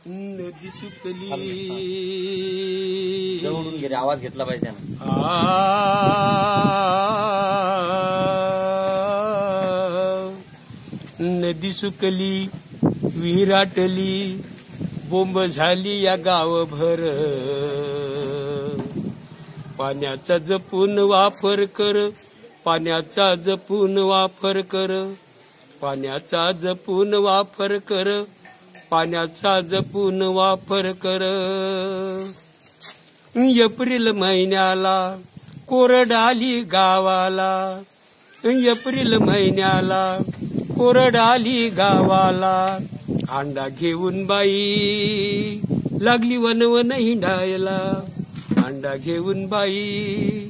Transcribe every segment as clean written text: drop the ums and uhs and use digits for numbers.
नदी सुकली जवळून घे रे, आवाज घेतला पाहिजे त्यानं. नदी सुकली विराटली बोंब झाली या गावभर पाण्याचा जपून वापर कर पाण्याचा जपून वापर कर पाण्याचा जपून वापर कर पाण्याचा जपून वापर कर एप्रिल महिन्याला कोरड आली गावाला एप्रिल महिन्याला कोरड आली गावाला अंडा घेऊन बाई लागली वनवन हिंडायला अंडा घेऊन बाई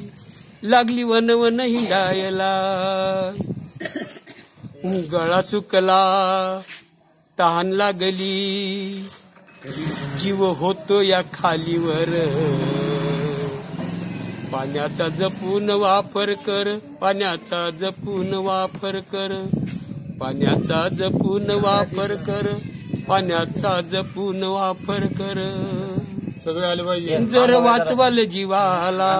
लागली वनवन हिंडायला गळा सुकला तहान लागली जीव होतो या खालीवर पाण्याचा जपून वापर कर पाण्याचा जपून वापर कर पाण्याचा जपून वापर कर पाण्याचा जपून वापर कर सगळे आले पाहिजे. जर वाचवाल जीवाला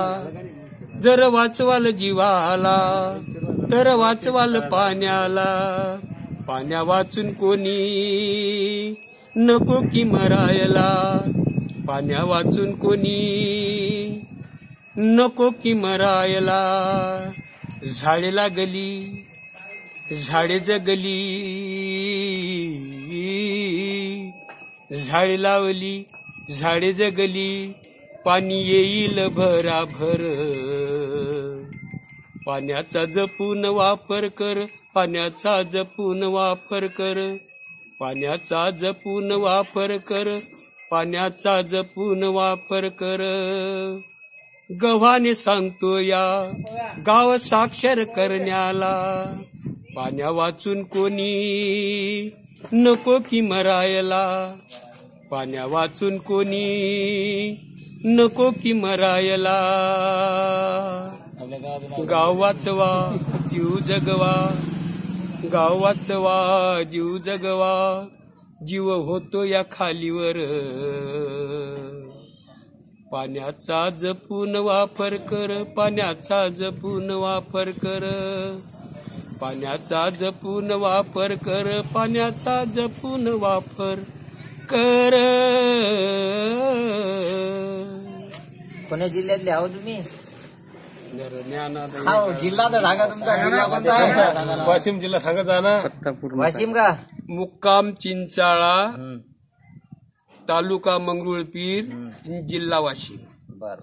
जर वाचवाल जीवाला तर वाचवाल पाण्याला पाण्या वाचून कोणी नको की मरायला पाण्या वाचून कोणी नको की मरायला झाडे लागली झाडे जगली झाडे लावली झाडे जगली पाणी येईल भराभर पाण्याचा जपून वापर कर पाण्याचा जपून वापर कर पाण्याचा जपून वापर कर पाण्याचा जपून वापर कर गव्हाने सांगतो या गाव साक्षर करण्याला पाण्या वाचून कोणी नको की मरायला पाण्या वाचून कोणी नको की मरायला गाव वाचवा जीव जगवा गाव वाचवा जीव जगवा जीव होतो या खालीवर पाण्याचा जपून वापर कर पाण्याचा जपून वापर कर पाण्याचा जपून वापर कर पाण्याचा जपून वापर कर. कोण्या जिल्ह्यातले आहो तुम्ही? ज्ञानादय हो, जिल्हा तर सांगा तुमचा. जिल्हा कोणता आहे? वाशिम जिल्हा सांगत जा ना. वाशिम का? मुक्काम चिंचाळा तालुका मंगरुळपीर जिल्हा वाशिम. बर.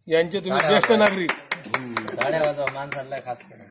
यांचे तुम्ही ज्येष्ठ नागरिक. गाड्या वाजवा माणसाला खास करून.